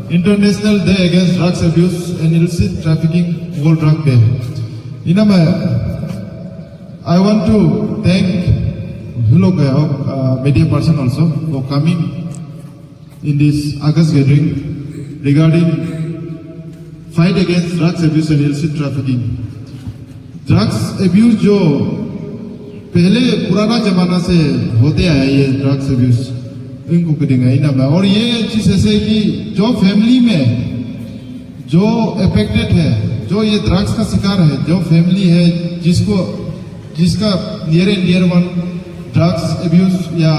International Day Against Drugs Abuse and Illicit Trafficking World Drug Day. I want to thank media person also for coming in this August gathering regarding fight against drugs abuse and illicit trafficking. Drugs abuse जो पहले पुराना जमाना से होते आया ये drugs abuse इनको करेंगे ना मैं और ये चीज ऐसे कि जो फैमिली में जो अफेक्टेड है जो ये ड्रग्स का शिकार है जो फैमिली है जिसका near and dear one drugs abuse या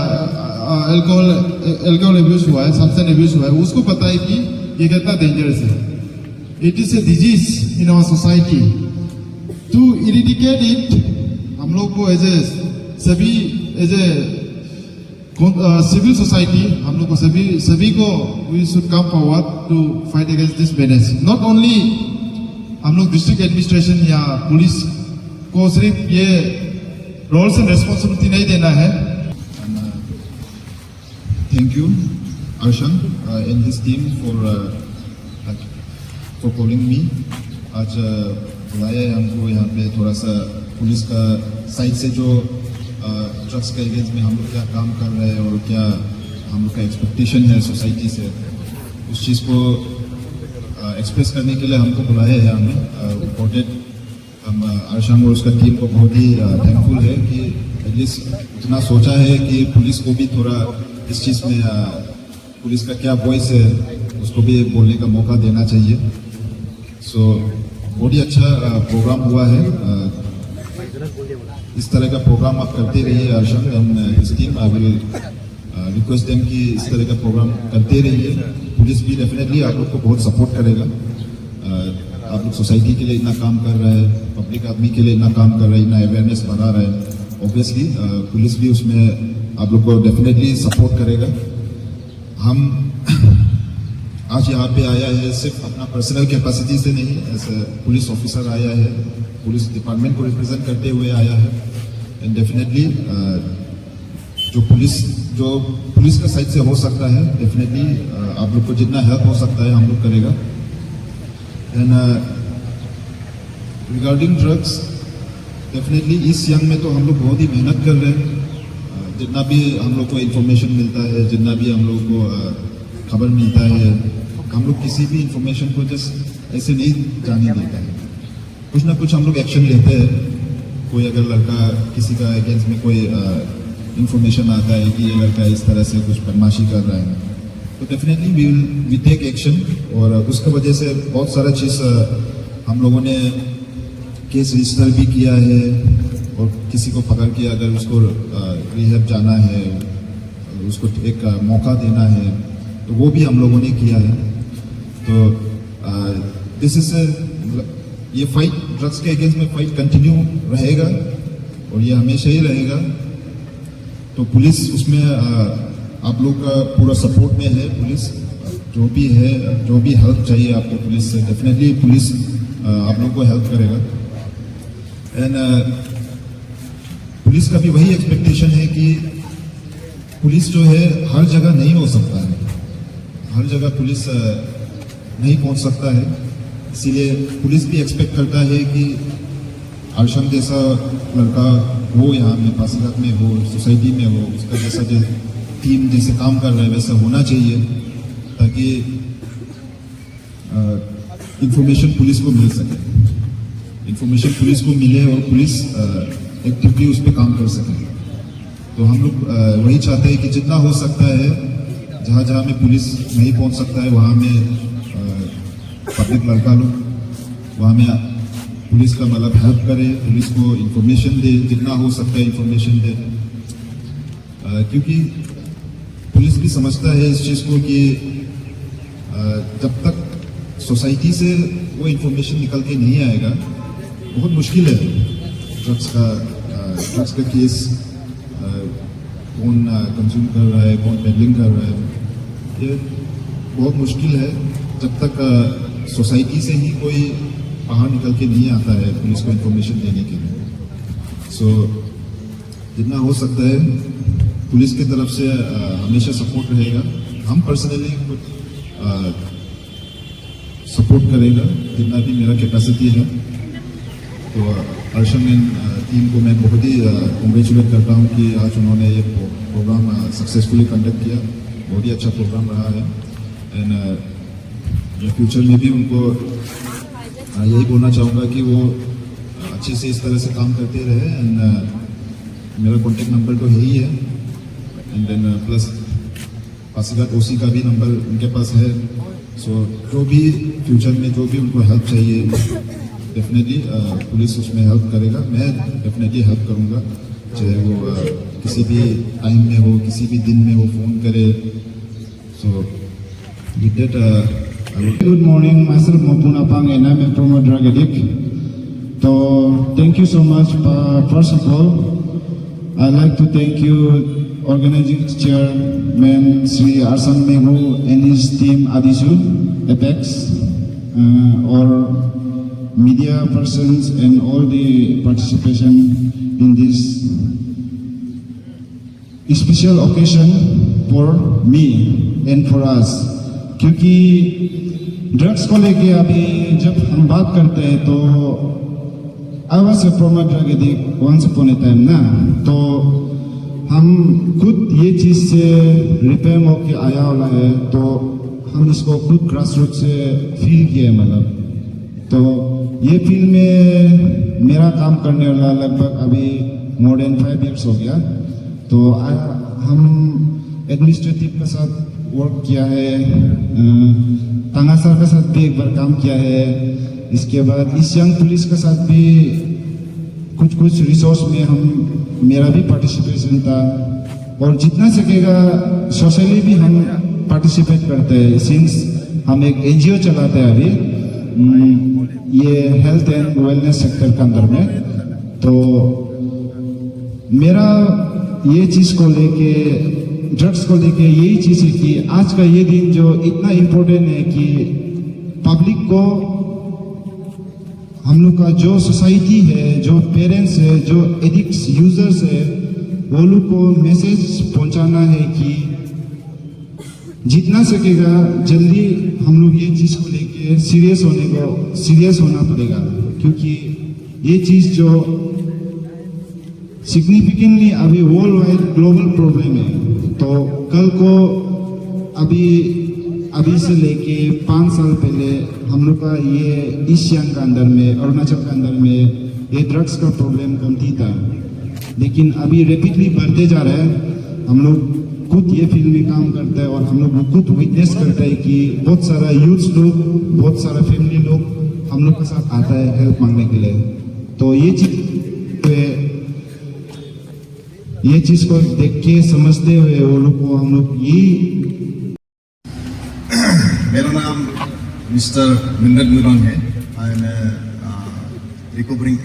अल्कोहल अब्यूज हुआ है सब्सटेंस अब्यूज हुआ है उसको पता है कि ये कितना डेंजरस है. It is a disease in our society. To eradicate it हम लोग को एज ए सिविल सोसाइटी हम लोग को सभी को we should come forward to fight against this menace. Not only हम लोग डिस्ट्रिक्ट एडमिनिस्ट्रेशन या पुलिस को सिर्फ ये रोल्स एंड रेस्पॉन्सिबिलिटी नहीं देना है. Thank you Arshan and his team for calling me. आज बुलाया है हमको यहाँ पे थोड़ा सा पुलिस का साइड से जो ड्रग्स के अगेंस्ट में हम लोग क्या काम कर रहे हैं और क्या हम लोग का एक्सपेक्टेशन है सोसाइटी से उस चीज़ को एक्सप्रेस करने के लिए हमको बुलाया है. हमें इम्पोर्टेंट हम अर्शम और उसका टीम को बहुत ही थैंकफुल है कि एटलीस्ट इतना सोचा है कि पुलिस को भी थोड़ा इस चीज़ में पुलिस का क्या वॉइस है उसको भी बोलने का मौका देना चाहिए. सो बहुत ही अच्छा प्रोग्राम हुआ है. इस तरह का प्रोग्राम आप करते रहिए Arsham and his team. I will request them कि इस तरह का प्रोग्राम करते रहिए. पुलिस भी डेफिनेटली आप लोग को बहुत सपोर्ट करेगा. आप लोग सोसाइटी के लिए इतना काम कर रहे हैं पब्लिक आदमी के लिए इतना काम कर रहे हैं इतना अवेयरनेस बढ़ा रहे हैं ऑब्वियसली पुलिस भी उसमें आप लोग को डेफिनेटली सपोर्ट करेगा. हम आज यहाँ पे आया है सिर्फ अपना पर्सनल कैपेसिटी से नहीं एज ए पुलिस ऑफिसर आया है पुलिस डिपार्टमेंट को रिप्रेजेंट करते हुए आया है. एंड डेफिनेटली जो पुलिस का साइड से हो सकता है डेफिनेटली आप लोग को जितना हेल्प हो सकता है हम लोग करेगा. एंड रिगार्डिंग ड्रग्स डेफिनेटली इस यंग में तो हम लोग बहुत ही मेहनत कर रहे हैं. जितना भी हम लोग को इन्फॉर्मेशन मिलता है जितना भी हम लोग को खबर मिलता है हम लोग किसी भी इंफॉर्मेशन को जस्ट ऐसे नहीं जाने देते हैं. कुछ ना कुछ हम लोग एक्शन लेते हैं. कोई अगर लड़का किसी का अगेंस्ट में कोई इंफॉर्मेशन आता है कि ये लड़का इस तरह से कुछ बदमाशी कर रहा है तो डेफिनेटली वी टेक एक्शन. और उसकी वजह से बहुत सारा चीज़ हम लोगों ने केस रजिस्टर भी किया है और किसी को पकड़ के अगर उसको रिहैब जाना है उसको एक मौका देना है तो वो भी हम लोगों ने किया है. तो दिस इज ये फाइट ड्रग्स के अगेंस्ट में फाइट कंटिन्यू रहेगा और ये हमेशा ही रहेगा. तो पुलिस उसमें आप लोग का पूरा सपोर्ट में है. पुलिस जो भी है जो भी हेल्प चाहिए आपको पुलिस से डेफिनेटली पुलिस आप लोग को हेल्प करेगा. एंड पुलिस का भी वही एक्सपेक्टेशन है कि पुलिस जो है हर जगह नहीं हो सकता है. हर जगह पुलिस नहीं पहुंच सकता है. इसीलिए पुलिस भी एक्सपेक्ट करता है कि अर्शम जैसा लड़का हो यहाँ में पासीघाट में हो सोसाइटी में हो उसका जैसा जो टीम जैसे काम कर रहा है वैसा होना चाहिए ताकि इंफॉर्मेशन पुलिस को मिल सके. इंफॉर्मेशन पुलिस को मिले और पुलिस एक्टिवली उस पर काम कर सके. तो हम लोग वही चाहते हैं कि जितना हो सकता है जहाँ जहाँ में पुलिस नहीं पहुँच सकता है वहाँ में पब्लिक लड़का लोग वहाँ में पुलिस का मतलब हेल्प करे पुलिस को इंफॉर्मेशन दे जितना हो सकता है इंफॉर्मेशन दे. क्योंकि पुलिस भी समझता है इस चीज़ को कि जब तक सोसाइटी से वो इंफॉर्मेशन निकल के नहीं आएगा बहुत मुश्किल है. ड्रग्स का केस कौन कंज्यूम कर रहा है कौन पेडलिंग कर रहा है ये बहुत मुश्किल है जब तक सोसाइटी से ही कोई बाहर निकल के नहीं आता है पुलिस को इन्फॉर्मेशन देने के लिए. सो जितना हो सकता है पुलिस की तरफ से हमेशा सपोर्ट रहेगा. हम पर्सनली सपोर्ट करेगा जितना भी मेरा कैपेसिटी है। तो अर्शन टीम को मैं बहुत ही कॉन्ग्रेचुलेट करता हूँ कि आज उन्होंने ये प्रोग्राम सक्सेसफुली कंडक्ट किया। बहुत ही अच्छा प्रोग्राम रहा है एंड फ्यूचर में भी उनको यही बोलना चाहूँगा कि वो अच्छे से इस तरह से काम करते रहे एंड मेरा कॉन्टेक्ट नंबर तो यही है एंड देन प्लस पासीघाट ओसी का भी नंबर उनके पास है। सो जो भी फ्यूचर में जो भी उनको हेल्प चाहिए डेफिनेटली पुलिस उसमें हेल्प करेगा। मैं डेफिनेटली हेल्प करूँगा, चाहे वो किसी भी टाइम में हो, किसी भी दिन में वो फ़ोन करे। So with that Good morning, myself Mopuna Pang and I'm a former drug addict. So thank you so much. First of all, I'd like to thank you, organizing chairman Sri Arsan Mehu and his team Adisu, Apex, or media persons and all the participation in this special occasion for me and for us. क्योंकि drugs को लेके अभी जब हम बात करते हैं तो I was a former drug addict once upon a time ना, तो हम खुद ये चीज़ से रिपेयर होके आया वाला है, तो हम इसको खुद ग्रास रूट से फील किए। मतलब तो ये फील्ड में मेरा काम करने वाला लगभग अभी मोर देन 5 years हो गया। तो हम एडमिनिस्ट्रेटिव के साथ वर्क किया है, तांगा सर के साथ भी एक बार काम किया है। इसके बाद ईस्ट सियांग पुलिस के साथ भी कुछ रिसोर्स में मेरा भी पार्टिसिपेशन था और जितना सकेगा सोशली भी हम पार्टिसिपेट करते हैं। सिंस हम एक एनजीओ चलाते हैं अभी ये हेल्थ एंड वेलनेस सेक्टर के अंदर में। तो मेरा ये चीज़ को लेके, ड्रग्स को लेके यही चीज़ है कि आज का ये दिन जो इतना इम्पोर्टेंट है कि पब्लिक को, हम लोग का जो सोसाइटी है, जो पेरेंट्स है, जो एडिक्ट्स यूजर्स है, वो लोग को मैसेज पहुंचाना है कि जितना सकेगा जल्दी हम लोग ये चीज़ को लेके सीरियस होना पड़ेगा। क्योंकि ये चीज़ जो सिग्निफिकेंटली अभी वर्ल्ड वाइड ग्लोबल प्रॉब्लम है, तो कल को अभी से लेके 5 साल पहले हम लोग का ये ईस्ट सियांग के अंदर में, अरुणाचल के अंदर में ये ड्रग्स का प्रॉब्लम कमती था, लेकिन अभी रैपिडली बढ़ते जा रहा है। हम लोग खुद ये फील्ड में काम करते हैं और हम लोग खुद विटनेस करते हैं कि बहुत सारा यूथ लोग, बहुत सारा फैमिली लोग हम लोग के साथ आता है हेल्प मांगने के लिए। तो ये चीज को देख के समझते हुए वो लोग को हम लोग ये। मेरा नाम मिस्टर मिन्नत नुरंग है। I am a recovering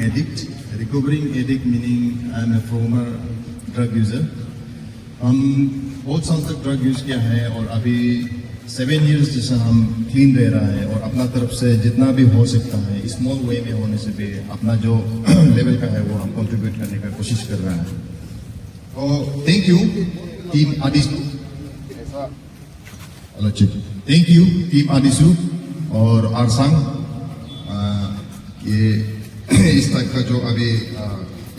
addict meaning I am a former drug user. हम बहुत साल तक ड्रग यूज किया है और अभी 7 years जैसा हम क्लीन रह रहा है और अपना तरफ से जितना भी हो सकता है स्मॉल वे में होने से भी अपना जो लेवल का है वो हम कंट्रीब्यूट करने का कोशिश कर रहे हैं। तो thank you team Adisu, thank you team Adisu और आरसांग ये इस टाइप का जो अभी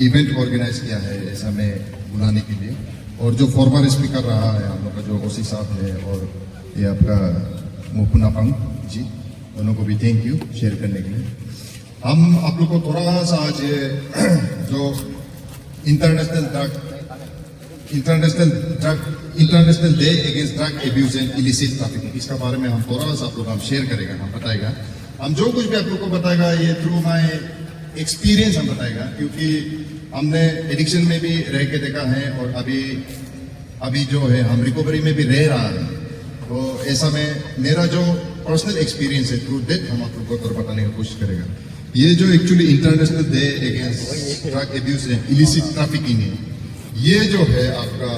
इवेंट ऑर्गेनाइज किया है ऐसा में बुलाने के लिए, और जो फॉर्मर स्पीकर रहा है हम लोग का जो ओसी साहब है और ये आपका मोपुना पंग जी, दोनों को भी थैंक यू शेयर करने के लिए। हम आप लोग को थोड़ा सा आज जो international day against drug abuse and illicit trafficking, इसका बारे में हम थोड़ा सा आप लोग हम शेयर करेगा, हम बताएगा। हम जो कुछ भी आप लोग को बताएगा ये थ्रू माय एक्सपीरियंस हम बताएगा, क्योंकि हमने एडिक्शन में भी रह के देखा है और अभी जो है हम रिकवरी में भी रह रहा है। तो ऐसा में मेरा जो पर्सनल एक्सपीरियंस है थ्रू दैट हम आप लोग को बताने की कोशिश करेगा। ये जो actually international day against drug abuse and illicit trafficking है, ये जो है आपका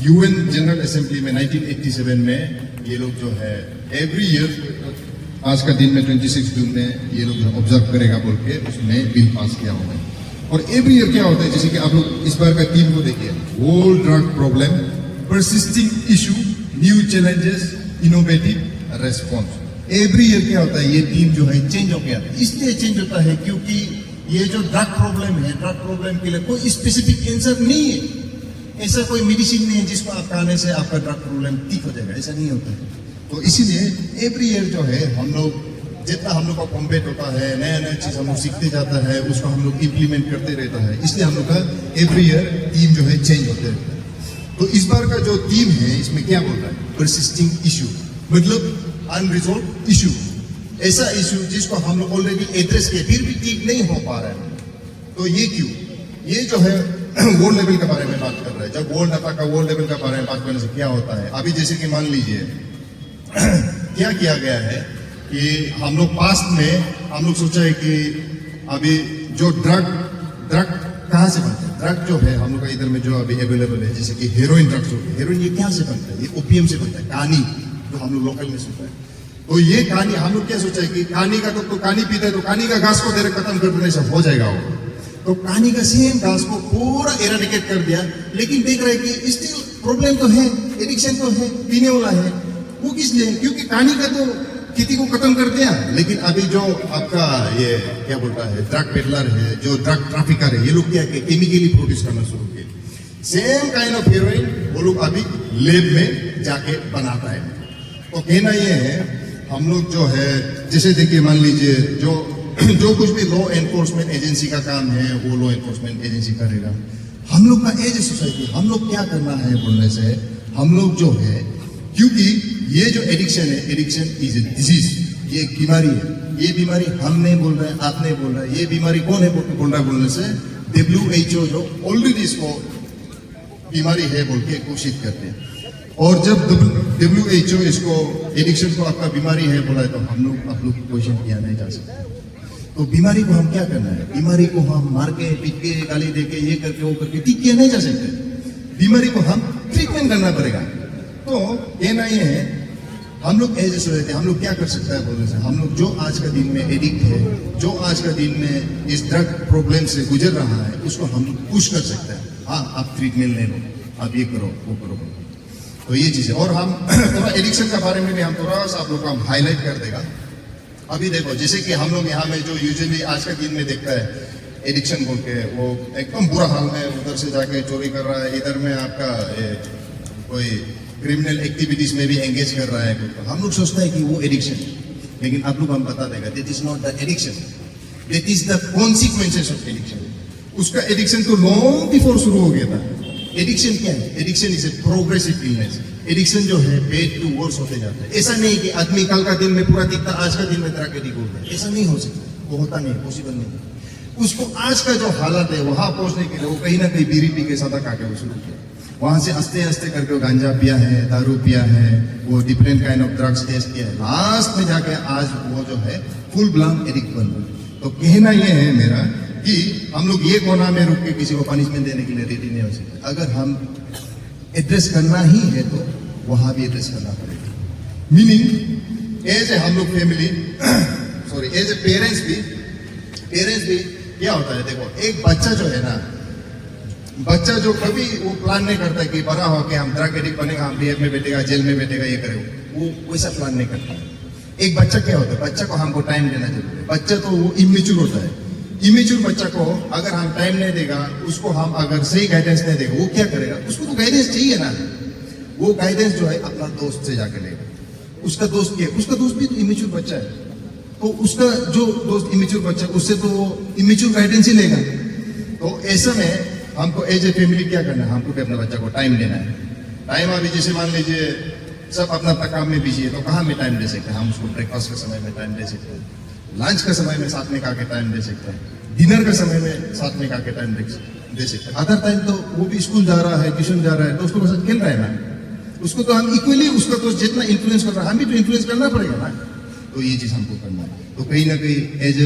यूएन जनरल असेंबली में 1987 में ये लोग जो है एवरी ईयर आज का दिन में 26 जून में ये लोग ऑब्जर्व करेगा बोल के उसमें बिल पास किया हुआ है। और एवरी ईयर क्या होता है, जैसे कि आप लोग इस बार का थीम को देखिए, world drug problem, persisting issue new challenges, innovative response. Every year क्या होता है, ये टीम जो है चेंज हो गया। इसलिए चेंज होता है क्योंकि ये जो ड्रग प्रॉब्लम है, ड्रग प्रॉब्लम के लिए कोई स्पेसिफिक आंसर नहीं है। ऐसा कोई मेडिसिन नहीं है जिसको आप खाने से आपका ड्रग प्रॉब्लम ठीक हो जाएगा, ऐसा नहीं होता है। तो इसीलिए एवरी ईयर जो है हम लोग जितना हम लोग का कॉम्पेट होता है, नया नया चीज हम लोग सीखते जाता है, उसको हम लोग इम्प्लीमेंट करते रहता है। इसलिए हम लोग का एवरी ईयर टीम जो है चेंज होते रहता है। तो इस बार का जो टीम है इसमें क्या बोल रहा है, परसिस्टिंग इशू, मतलब अनरिजॉल्व इशू, ऐसा इशू जिसको हम लोग ऑलरेडी एड्रेस किए फिर भी ठीक नहीं हो पा रहा है। तो ये क्यों, ये जो है वर्ल्ड लेवल के बारे में बात कर रहा है। जब वर्ल्ड डाटा का वर्ल्ड लेवल के बारे में बात करने से क्या होता है, अभी जैसे कि मान लीजिए क्या किया गया है कि हम लोग पास्ट में हम लोग सोचा है कि अभी जो ड्रग कहाँ से बनता है, ड्रग जो है हम लोग का इधर में जो अभी अवेलेबल है, जैसे कि हेरोइन ड्रग्स हो गया, हेरोइन ये क्या से बनता है, ये ओपीएम से बनता है, कानी, जो हम लोग लोकल में सुनता है। तो ये कानी हम लोग क्या सोचा है कि कानी का तो कानी पीता है तो कानी का घास को डायरेक्ट खत्म कर देने से हो जाएगा वो। तो कानी का सेम घास को पूरा एराडिकेट कर दिया, लेकिन देख रहे हैं कि स्टिल प्रॉब्लम तो है, एडिक्शन तो है, पीने वाला है। वो किस लिए, क्योंकि कानी का तो खेती को खत्म कर दिया, लेकिन अभी जो आपका ये क्या बोलता है ड्रग पेडलर है, जो ड्रग ट्रैफिकर है, ये लोग क्या केमिकली प्रोड्यूस करना शुरू किए। सेम काइंड ऑफ हेरोइन वो लोग अभी लेब में जाके बनाता है। तो कहना ये है हम लोग जो है, जैसे देखिए मान लीजिए जो कुछ भी लॉ एनफोर्समेंट एजेंसी का काम है वो लॉ एनफोर्समेंट एजेंसी करेगा। हम लोग का एज ए सोसाइटी हम लोग क्या करना है बोलने से, हम लोग जो है, क्योंकि ये जो एडिक्शन है, एडिक्शन इज ए डिजीज, ये एक बीमारी है। ये बीमारी हम नहीं बोल रहे हैं, आप नहीं बोल रहे हैं, ये बीमारी कौन है बोल रहा है बोलने से WHO जो ऑलरेडी इसको बीमारी है बोल के घोषित करते हैं। और जब WHO इसको एडिक्शन को आपका बीमारी है बोला है तो हम लोग आप लोग क्वेश्चन किया नहीं जा सकता। तो बीमारी को हम क्या करना है, बीमारी को हम मार के पीट के गाली दे के ये करके वो करके ठीक किया नहीं जा सकते। बीमारी को हम ट्रीटमेंट करना पड़ेगा। तो कहना ये है हम लोग एज ए सोसाइटी हम लोग क्या कर सकते हैं बोलने से, हम लोग जो आज का दिन में एडिक्ट है, जो आज का दिन में इस ड्रग प्रॉब्लम से गुजर रहा है, उसको हम पुश कर सकते हैं। हाँ, आप ट्रीटमेंट ले लो, आप ये करो वो करो। तो ये चीज है। और हम थोड़ा एडिक्शन के बारे में भी हम थोड़ा सा आप लोग को हम हाईलाइट कर देगा। अभी देखो जैसे कि हम लोग यहाँ में जो यूजुअली आज के दिन में देखता है एडिक्शन बोल के, वो एकदम बुरा हाल में उधर से जाके चोरी कर रहा है, इधर में आपका कोई क्रिमिनल एक्टिविटीज में भी एंगेज कर रहा है। तो हम लोग सोचते हैं कि वो एडिक्शन, लेकिन आप लोग हम बता देगा that is not the addiction, that is the consequences of addiction. उसका एडिक्शन तो लॉन्ग बिफोर शुरू हो गया था। एडिक्शन क्या है, addiction is a progressive illness. Addiction जो है बेड टू वर्स होते जाता है। ऐसा नहीं कि आदमी कल का दिन में पूरा दिखता, आज का दिन में तरह के एडिक्ट हो गया, ऐसा नहीं हो सकता, वो होता नहीं, पॉसिबल नहीं। उसको आज का जो हालत है वहां पहुंचने के लिए वो कहीं ना कहीं बीड़ी पी के सादा काके वो शुरू किया, वहां से हंसते हंसते करके वो गांजा पिया है, दारू पिया है, वो different kind of drugs test किया है, लास्ट में जाके आज वो जो है फुल ब्लॉन एडिक्ट बन गया। तो कहना ये है मेरा कि हम लोग ये कोना में रुक के किसी को पनिशमेंट देने के लिए रेडी नहीं हो सकते। अगर हम एड्रेस करना ही है तो वहां भी एड्रेस करना पड़ेगा। मीनिंग एज ए हम लोग family sorry as a parents भी क्या होता है, देखो एक बच्चा जो है ना, बच्चा जो कभी वो प्लान नहीं करता कि बड़ा हो के हम ड्रग एडिक्ट बनेगा, हम रिहैब में बैठेगा, जेल में बैठेगा, ये करेगा, वो वैसा प्लान नहीं करता। एक बच्चा क्या होता है, बच्चा को हमको टाइम देना जरूरी है। बच्चा तो वो इमेच्योर होता है। इमेच्योर बच्चा को अगर हम टाइम नहीं देगा, उसको हम अगर सही गाइडेंस नहीं देगा, वो क्या करेगा, उसको तो गाइडेंस चाहिए ना। वो गाइडेंस जो है अपना दोस्त से जाके लेगा। उसका दोस्त क्या, उसका दोस्त भी तो इमेच्योर बच्चा है, तो उसका जो दोस्त इमेच्योर बच्चा उससे तो इमेच्योर गाइडेंस ही लेगा। तो ऐसे में हमको एज ए फैमिली क्या करना है, हमको भी अपने बच्चा को टाइम देना है। टाइम अभी जैसे मान लीजिए सब अपना अपना काम में बिजी है, तो कहाँ में टाइम दे सकते हैं, हम उसको ब्रेकफास्ट के समय में टाइम दे सकते हैं, लंच के समय में साथ में खा के टाइम दे सकते हैं, डिनर के समय में साथ में खा के टाइम दे सकते हैं। अदर टाइम तो वो भी स्कूल जा रहा है, ट्यूशन जा रहा है, दोस्तों के साथ खेल रहा है ना, उसको तो हम इक्वली उसका दोस्त जितना इन्फ्लुएंस कर रहा है, हम भी तो इन्फ्लुएंस करना पड़ेगा ना। तो ये चीज हमको करना है। तो कहीं ना कहीं एज ए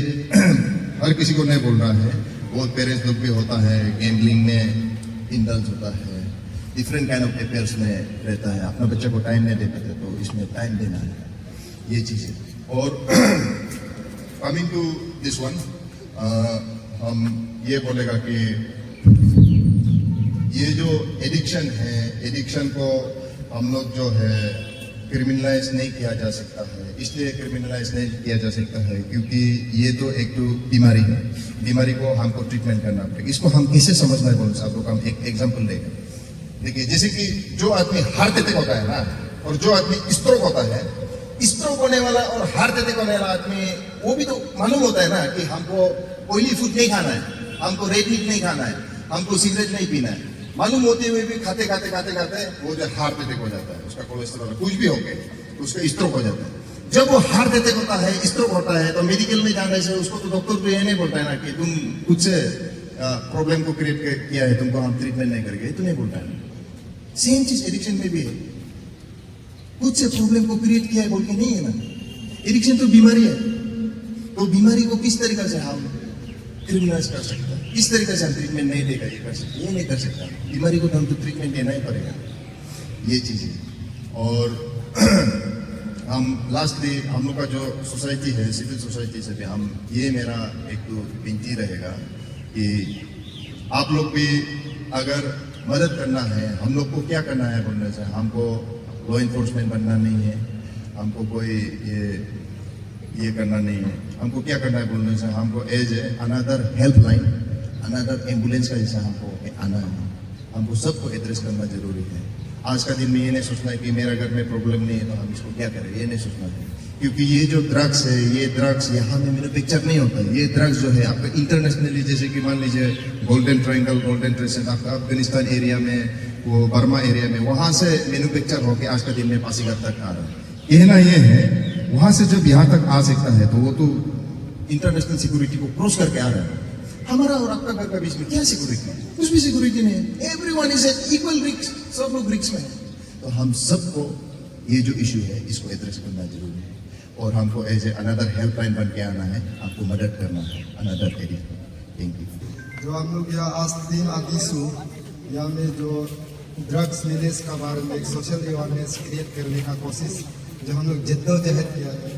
हर किसी को नहीं बोल रहा है, बहुत पेरेंट्स लोग भी होता है, गैम्बलिंग में इंडल्ज होता है, डिफरेंट काइंड ऑफ अफेयर्स में रहता है, अपना बच्चे को टाइम नहीं दे पाते, तो इसमें टाइम देना है, ये चीज़ है। और कमिंग टू दिस वन, हम ये बोलेगा कि ये जो एडिक्शन है, एडिक्शन को हम लोग जो है क्रिमिनलाइज नहीं किया जा सकता है। इसलिए क्रिमिनलाइज नहीं किया जा सकता है क्योंकि ये तो एक तो बीमारी है, बीमारी को हमको ट्रीटमेंट करना पड़ेगा। इसको हम कैसे समझना है बोलो साहब लोग, हम एक एग्जाम्पल देंगे। देखिए जैसे कि जो आदमी हार्ट अटैक होता है ना, और जो आदमी स्ट्रोक होता है, स्ट्रोक होने वाला और हार्ट अटैक होने वाला आदमी, वो भी तो मालूम होता है ना कि हमको ऑयली फूड नहीं खाना है, हमको रेड मीट नहीं खाना है, हमको सिगरेट नहीं पीना है। मालूम होते हुए भी खाते खाते खाते खाते वो जो हार्ट अटैक हो जाता है, उसका कोलेस्ट्रॉल कुछ भी हो गया, उसका स्ट्रोक हो जाता है। जब वो हार्ट अटैक होता है, स्ट्रोक होता है, तो मेडिकल में जाने से उसको तो डॉक्टर तो ये नहीं बोलता है ना कि तुम कुछ से प्रॉब्लम को क्रिएट किया है, तुमको हम ट्रीटमेंट नहीं करेंगे, तो नहीं बोलता है। सेम चीज एडिक्शन में भी है, कुछ से प्रॉब्लम को क्रिएट किया है बोल के नहीं है ना। एडिक्शन तो बीमारी है, तो बीमारी को किस तरीके से हम क्रिमिनलाइज कर सकते हैं, किस तरीके से हम ट्रीटमेंट नहीं देगा, ये कर सकते, ये नहीं कर सकता। बीमारी को तो हम तो ट्रीटमेंट देना ही पड़ेगा, ये चीज है। और हम लास्टली हम लोग का जो सोसाइटी है, सिविल सोसाइटी से भी हम, ये मेरा एक तो विनती रहेगा कि आप लोग भी अगर मदद करना है, हम लोग को क्या करना है बोलने से, हमको लॉ इन्फोर्समेंट बनना नहीं है, हमको कोई ये करना नहीं है। हमको क्या करना है बोलने से, हमको as a another helpline, another ambulance का जैसा हमको आना है। हमको सबको एड्रेस करना जरूरी है। आज का दिन में ये नहीं सोचना है कि मेरा घर में प्रॉब्लम नहीं है तो हम इसको क्या करें, ये नहीं सोचना है। क्योंकि ये जो ड्रग्स है, ये ड्रग्स यहाँ में मैन्युफैक्चर नहीं होता है। ये ड्रग्स जो है आपका इंटरनेशनली, जैसे कि मान लीजिए गोल्डन ट्रायंगल, गोल्डन ट्रेसेंट, आपका अफगानिस्तान एरिया में, वो बर्मा एरिया में, वहां से मैन्युफैक्चर होकर आज का दिन में पासीघाट तक आ रहा है। कहना ये है वहां से जब यहाँ तक आ सकता है तो वो तो इंटरनेशनल सिक्योरिटी को क्रॉस करके आ रहा है। हमारा और आपका घर के बीच में क्या सिक्योरिटी है? कुछ भी सिक्योरिटी नहीं है। Everyone is at equal risk, सब लोग रिस्क में है। तो हम सबको ये जो इशू है इसको एड्रेस करना जरूरी है, और हमको एज ए अनदर हेल्पलाइन बन के आना है, आपको मदद करना है, अनदर एरिया। Thank you. जो हम लोग यहाँ आज 3 आदिसु यहाँ में जो ड्रग्स मिलेस का बारे में एक सोशल अवेयरनेस क्रिएट करने का कोशिश जो हम लोग जद्दोजहद किया है,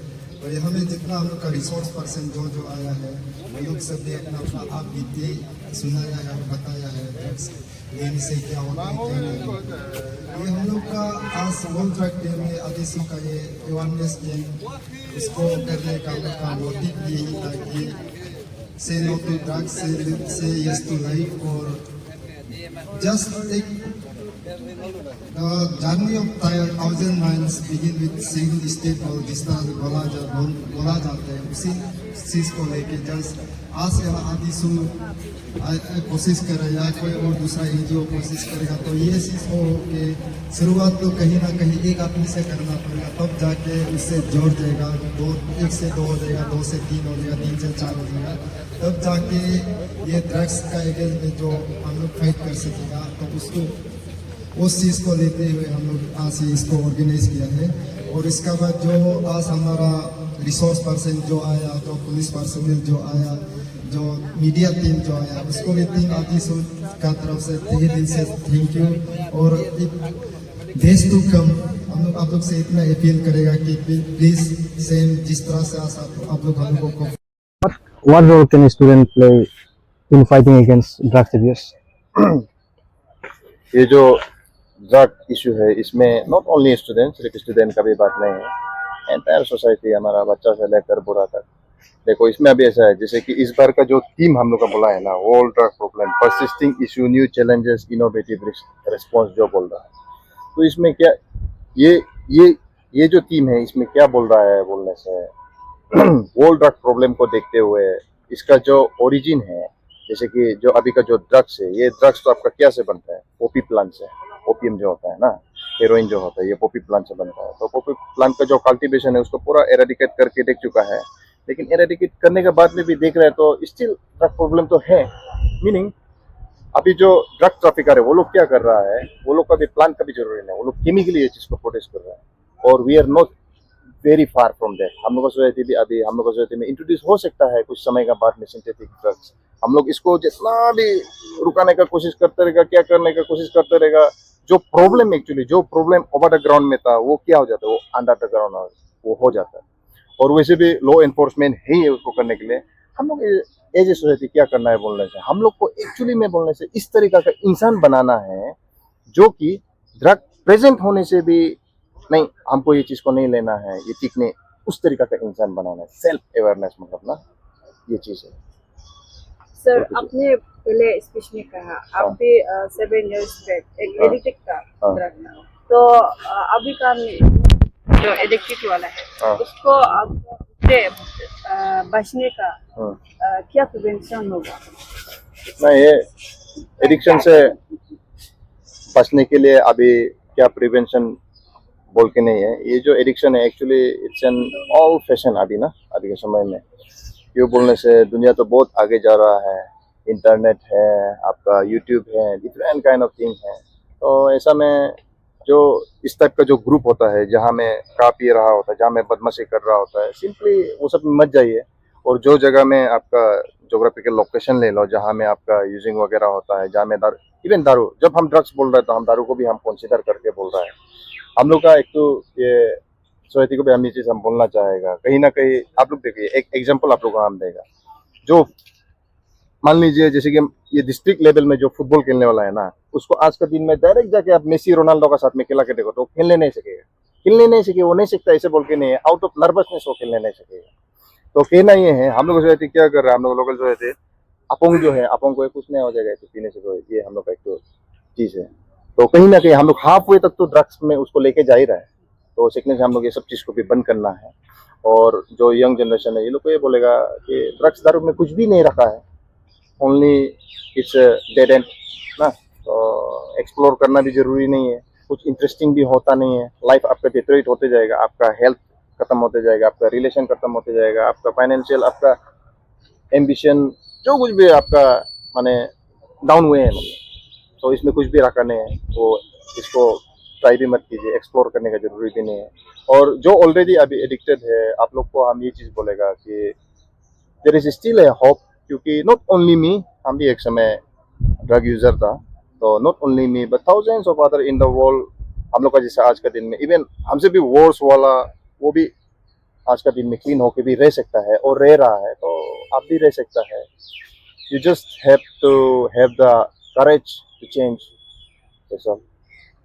और यहाँ में जितना हम लोग का रिसोर्स पर्सन जो आया है, वो लोग सब भी अपना अपना आप बीते सुनाया है, बताया है ड्रग्स लेने से क्या होता है, क्या नहीं होता है। ये हम लोग का आज वर्ल्ड ड्रग डे में आदिसु का ये अवेयरनेस गेम, उसको करने का मोटिव यही था कि से नो टू ड्रग्स, से यस टू लाइफ, और just एक journey of 1000 miles begin with single step, और जिस तरह से बोला जाता है उसी चीज को लेके जस्ट आज यहाँ आदिसु कोशिश करे या कोई और दूसरा एनजीओ कोशिश करेगा, तो ये चीज हो कि शुरुआत तो कहीं ना कहीं एक आदमी से करना पड़ेगा, तब जाके उससे जोड़ जाएगा, 1 से 2 हो जाएगा, 2 से 3 हो जाएगा, 3 से 4 हो जाएगा, तब जाके ये ड्रग्स का अगेंस्ट में जो हम लोग फाइट कर सकेगा। तो उसको उस चीज़ को लेते हुए हम लोग आज से इसको ऑर्गेनाइज किया है। और इसका बाद जो आज हमारा रिसोर्स पर्सन जो आया, जो पुलिस पर्सनल जो आया, जो मीडिया टीम जो आया, उसको भी टीम आदिसु का तरफ से तहे दिल से थैंक यू। और देश टू कम हम लोग आप लोग से इतना अपील करेगा कि प्लीज सेम जिस तरह से आप लोग हम लोगों को What role can a student play in fighting against drugs abuse? ये जो ड्रग इशू है इसमें नॉट ओनली स्टूडेंट, सिर्फ स्टूडेंट का भी बात नहीं है, एंटायर सोसाइटी, हमारा बच्चा से लेकर बूढ़ा तक। देखो इसमें अभी ऐसा है जैसे कि इस बार का जो थीम हम लोग का बोला है ना, world drug problem, persisting issue, new challenges, innovative response जो बोल रहा है। तो इसमें क्या ये जो थीम है इसमें क्या बोल रहा है बोलने से वर्ल्ड ड्रग प्रॉब्लम को देखते हुए इसका जो ओरिजिन है, जैसे कि जो अभी का जो ड्रग्स है, ये ड्रग्स तो आपका क्या से बनता है, पोपी प्लांट से। ओपियम जो होता है ना, हेरोइन जो होता है, ये पोपी प्लांट से बनता है। तो पोपी प्लांट का जो कल्टीवेशन है उसको पूरा एरेडिकेट करके देख चुका है, लेकिन एरेडिकेट करने के बाद में भी देख रहे हैं तो स्टिल ड्रग प्रॉब्लम तो है। मीनिंग अभी जो ड्रग ट्रैफिकर है वो लोग क्या कर रहा है, वो लोग का भी प्लांट का भी जरूरी नहीं, वो लोग केमिकली ये चीज को प्रोड्यूस कर रहा है। और we are not very far from that. हम लोग का सोसाइटी भी अभी हम लोग का सोसाइटी में इंट्रोड्यूस हो सकता है कुछ समय का बाद में सिंथेटिक ड्रग्स। हम लोग इसको जितना भी रुकाने का कोशिश करते रहेगा, क्या करने का कोशिश करते रहेगा, जो प्रॉब्लम एक्चुअली जो प्रॉब्लम ओवर द ग्राउंड में था वो क्या हो जाता है, वो अंडर द ग्राउंड वो हो जाता है। और वैसे भी लॉ एनफोर्समेंट ही है उसको करने के लिए। हम लोग एज ए सोसाइटी क्या करना है बोलने से, हम लोग को एक्चुअली में बोलने से इस तरीका का इंसान बनाना है जो कि ड्रग प्रेजेंट होने से भी नहीं, हमको ये चीज़ को नहीं लेना है, ये ठीक नहीं, उस तरीका का इंसान बनाना है, सेल्फ अवेयरनेस मतलब ना, ये चीज़ है। सर, आपने पहले स्पीच में कहा आप भी 7 years बैक एक हाँ। एडिक्ट था हाँ। ड्रग का, तो अभी का जो एडिक्टेड वाला है हाँ। उसको आपको उससे बचने का हाँ। क्या प्रिवेंशन होगा? नहीं, ये एडिक्शन से बचने के लिए अभी क्या प्रिवेंशन बोल के नहीं है। ये जो एडिक्शन है actually it's an all fashion अभी ना, अभी के समय में क्यों बोलने से दुनिया तो बहुत आगे जा रहा है, इंटरनेट है, आपका यूट्यूब है, डिफरेंट काइंड ऑफ थिंग है। तो ऐसा में जो इस टाइप का जो ग्रुप होता है जहाँ में खा पी रहा होता है, जहाँ में बदमाशी कर रहा होता है, सिंपली वो सब में मत जाइए। और जो जगह में आपका जोग्राफिकल लोकेशन ले लो जहाँ में आपका यूजिंग वगैरह होता है, जहाँ में दारू, इवन दारू, जब हम ड्रग्स बोल रहे हैं तो हम दारू को भी हम कंसीडर करके बोल रहे हैं। हम लोग का एक तो ये सोसाइटी को भी हम ये चीज़ हम बोलना चाहेगा, कहीं ना कहीं आप लोग देखिए, एक एग्जांपल आप लोग को हम देगा। जो मान लीजिए जैसे कि ये डिस्ट्रिक्ट लेवल में जो फुटबॉल खेलने वाला है ना, उसको आज का दिन में डायरेक्ट जाके आप मेसी रोनाल्डो का साथ में खेला के देखो तो खेलने नहीं सकेगा, वो नहीं सीखता, ऐसे बोल के नहीं है, आउट ऑफ नर्वसनेस वो खेलने नहीं सकेगा। तो कहना ये है, हम लोग सोसाइटी क्या कर रहे हैं, हम लोग लोकल सोसाइटी अपोंग जो है, अपोंग को कुछ नहीं हो जाएगा ऐसे पीने से, तो ये हम लोग का एक तो चीज़ है। तो कहीं ना कहीं हम लोग हाफ वे तक तो ड्रग्स में उसको लेके जा ही रहे हैं। तो सीखने से हम लोग ये सब चीज़ को भी बंद करना है। और जो यंग जनरेशन है ये लोग को ये बोलेगा कि ड्रग्स दारू में कुछ भी नहीं रखा है, ओनली इट्स डेड एंड ना। तो एक्सप्लोर करना भी जरूरी नहीं है, कुछ इंटरेस्टिंग भी होता नहीं है। लाइफ आपका डिटरेट होते जाएगा, आपका हेल्थ खत्म होते जाएगा, आपका रिलेशन खत्म होते जाएगा, आपका फाइनेंशियल, आपका एम्बिशन, जो कुछ भी आपका माने डाउन हुए हैं। तो इसमें कुछ भी रखा नहीं है, तो इसको ट्राई भी मत कीजिए, एक्सप्लोर करने का जरूरी भी नहीं है। और जो ऑलरेडी अभी एडिक्टेड है, आप लोग को हम ये चीज़ बोलेगा कि there is still a hope, क्योंकि नॉट ओनली मी, हम भी एक समय ड्रग यूजर था, तो not only me but thousands of other in the world, हम लोग का जैसे आज का दिन में इवन हमसे भी वर्स वाला वो भी आज का दिन में क्लीन होके भी रह सकता है और रह रहा है, तो आप भी रह सकता है। You just have to have the courage to change.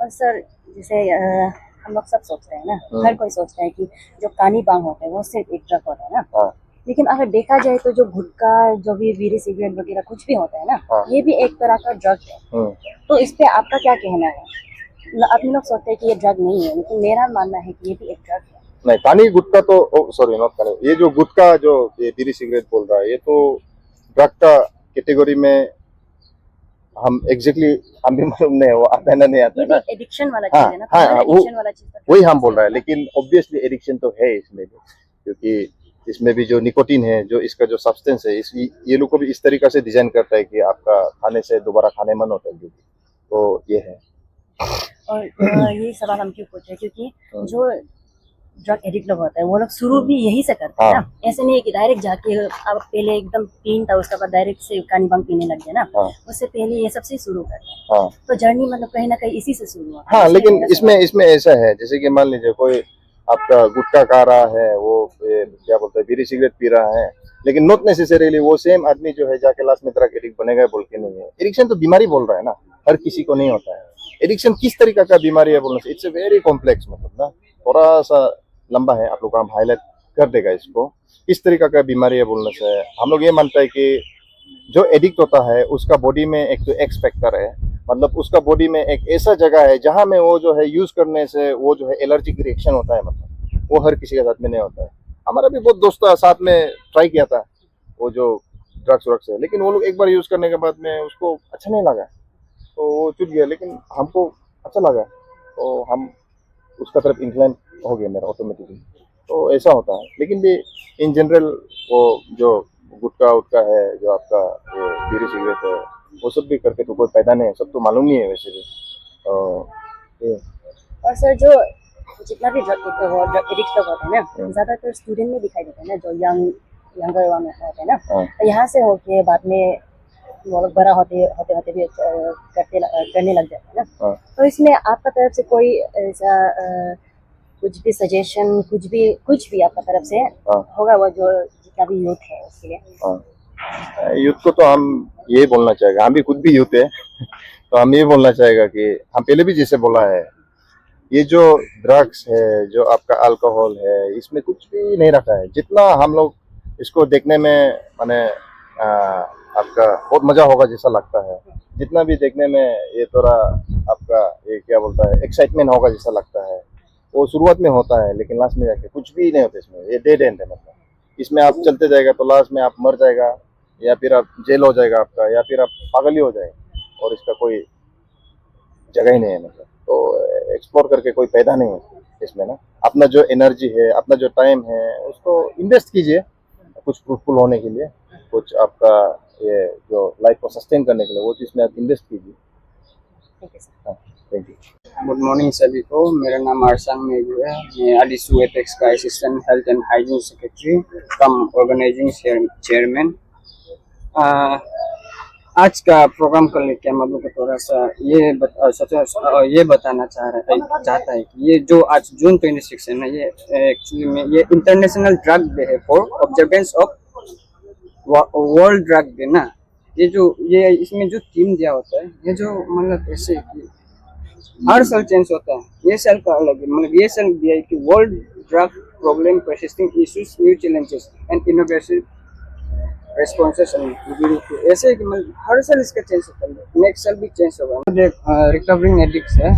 और सर जैसे हम लोग सब सोचते हैं ना, हर कोई सोचता है कि जो कानी बांग होते हैं वो सिर्फ एक ड्रग होता है ना। हाँ। लेकिन अगर देखा जाए तो जो गुटखा, जो भी बीड़ी सिगरेट वगैरह कुछ भी होता है ना, हाँ। ये भी एक तरह का ड्रग है। तो इस पे आपका क्या कहना है? अपने लोग सोचते हैं कि ये ड्रग नहीं है, लेकिन मेरा मानना है कि ये भी एक ड्रग है। नहीं, पानी गुटखा तो सॉरी नॉट पानी, ये जो गुटखा जो ये बीड़ी सिगरेट बोल रहा है ये तो ड्रग का कैटेगरी में हम एग्जैक्टली हम भी मालूम नहीं है, वो आता है ना नहीं आता है ना, एडिक्शन वाला हाँ, चीज है ना, हाँ, एडिक्शन वाला चीज वही हम बोल रहे हैं। लेकिन ऑब्वियसली एडिक्शन तो है इसमें भी, क्योंकि इसमें भी जो निकोटीन है, जो इसका जो सब्सटेंस है, इस ये लोग को भी इस तरीका से डिजाइन करता है कि आपका खाने से दोबारा खाने मन होता है, तो ये है। और ये सवाल हम क्यों पूछे, क्योंकि जो ड्रग एडिक्ट लोग होता है वो लोग शुरू भी यही से करते हैं ना। ऐसे नहीं है कि डायरेक्ट जाके अब पहले एकदम पीन था, उसके बाद डायरेक्ट से कानी बांग पीने लग गया ना। उससे पहले ये सबसे शुरू करते हैं। तो जर्नी मतलब कहीं ना कहीं इसी से शुरू हुआ। हाँ, लेकिन इसमें ऐसा है, जैसे कि मान लीजिए कोई आपका गुटखा खा रहा है, वो क्या बोलते हैं बीड़ी सिगरेट पी रहा है, लेकिन नॉट नेसेसरीली वो सेम आदमी जो है जाके लास्ट में ड्रग एडिक्ट बनेगा बोल के नहीं है। एडिक्शन तो बीमारी बोल रहा है ना, हर किसी को नहीं होता है। एडिक्शन किस तरीका का बीमारी है बोलने से, इट्स ए वेरी कॉम्प्लेक्स, मतलब ना थोड़ा सा लंबा है, आप लोग का हम हाईलाइट कर देगा इसको। किस तरीका का बीमारी है बोलने से हम लोग ये मानता है कि जो एडिक्ट होता है उसका बॉडी में एक तो एक्स फैक्टर है, मतलब उसका बॉडी में एक ऐसा जगह है जहाँ में वो जो है यूज करने से वो जो है एलर्जिक रिएक्शन होता है, मतलब वो हर किसी के साथ में नहीं होता है। हमारा भी बहुत दोस्त साथ में ट्राई किया था वो जो ड्रग्स है, लेकिन वो लोग एक बार यूज करने के बाद में उसको अच्छा नहीं लगा, तो वो छूट गया। लेकिन हमको अच्छा लगा, तो हम उसका तरफ इंक्लाइन हो गया मेरा ऑटोमेटिकली। तो ऐसा होता है। लेकिन भी इन जनरल वो जो गुटखा उटका है, जो आपका बीड़ी सिगरेट है, वो सब भी करके तो कोई फायदा नहीं है, सब तो मालूम नहीं है वैसे भी। और सर जो जितना भी ड्रग एडिक्ट लोग होते हैं ना, ज्यादातर स्टूडेंट में दिखाई देते हैं ना, जो यंगर वन होते हैं ना। तो यहाँ से होके बाद में वो लोग बड़ा होते भी करने लग जाते हैं ना। तो इसमें आपका तरफ से कोई ऐसा कुछ भी सजेशन, कुछ भी आपका तरफ से होगा, वो जो जितना भी यूथ है उसके लिए? यूथ को तो हम यही बोलना चाहेगा, हम भी खुद भी यूथ है तो हम ये बोलना चाहेगा कि हम पहले भी जैसे बोला है ये जो ड्रग्स है, जो आपका अल्कोहल है, इसमें कुछ भी नहीं रखा है। जितना हम लोग इसको देखने में माने आपका बहुत मजा होगा जैसा लगता है, जितना भी देखने में ये थोड़ा आपका ये क्या बोलता है एक्साइटमेंट होगा जैसा लगता है, वो शुरुआत में होता है, लेकिन लास्ट में जाके कुछ भी नहीं होता इसमें। ये डेड एंड है, मतलब इसमें आप चलते जाएगा तो लास्ट में आप मर जाएगा, या फिर आप जेल हो जाएगा आपका, या फिर आप पागल ही हो जाएगा, और इसका कोई जगह ही नहीं है। मतलब तो एक्सप्लोर करके कोई फायदा नहीं है इसमें ना। अपना जो एनर्जी है, अपना जो टाइम है, उसको इन्वेस्ट कीजिए कुछ फ्रूटफुल होने के लिए, कुछ आपका ये जो लाइफ को सस्टेन करने के लिए, वो चीज़ में आप इन्वेस्ट कीजिए। ठीक है सर। हाँ, थैंक यू। गुड मॉर्निंग सभी को। मेरा नाम आरसान मेजू है। मैं आदिसू एपेक्स का assistant health and hygiene secretary cum organising chairman. आज का प्रोग्राम करने के हम लोग को थोड़ा सा ये बताना चाहता है कि ये जो आज जून 26 है ना, ये एक्चुअली में ये इंटरनेशनल ड्रग डे है for observance of world drug day ना। ये इसमें जो थीम दिया होता है, ये जो मतलब ऐसे कि हर साल चेंज होता है, ये साल का अलग है। मतलब ये साल दिया है कि world drug problem persisting issues new challenges and innovative responses. ऐसे कि मतलब हर साल इसका चेंज होता है, नेक्स्ट साल भी चेंज होगा। रिकवरिंग एडिक्ट्स है।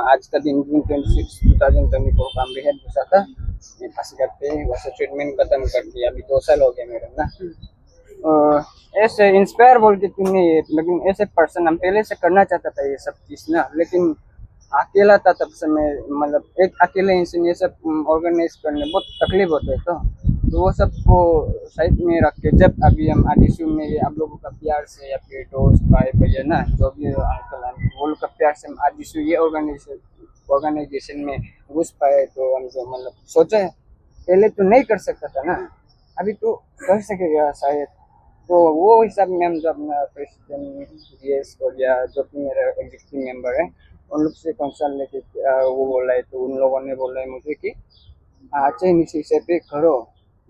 आज का दिन जून 26 2024 का हम रिहेड घुसा था, मैं फांसी करते वैसे ट्रीटमेंट खत्म करके अभी 2 साल हो गया मेरा ना। ऐसे इंस्पायर बोल के तुमने ये, लेकिन ऐसे पर्सन हम पहले से करना चाहता था ये सब चीज़ ना, लेकिन अकेला था तब से मैं, मतलब एक अकेले इंसान ये सब ऑर्गेनाइज करने बहुत तकलीफ होते है। तो वो सबको साइड में रख के जब अभी हम आदिशु में ये आप लोगों का प्यार से, या फिर दोस्त भाई भैया ना, जो भी अंकल आंटी, वो लोग का प्यार से हम आदिशु ये ऑर्गेनाइजेशन में घुस पाए, तो हम जो मतलब सोचा है पहले तो नहीं कर सकता था ना, अभी तो कर सकेगा शायद। तो वो हिसाब में हम जो अपना प्रेसिडेंट जीएस और या जो भी मेरा एग्जीक्यूटिव मेंबर है, उन लोग से कंसल्ट लेके वो बोला है, तो उन लोगों ने बोला है मुझे कि अच्छे इनिशिएटिव पे करो।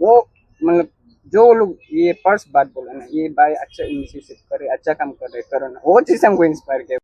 वो मतलब जो लोग ये फर्स्ट बात बोला ना, ये भाई अच्छा इनिशिएटिव करे, अच्छा काम कर रहे, करो ना, वो चीज़ हमको इंस्पायर किया।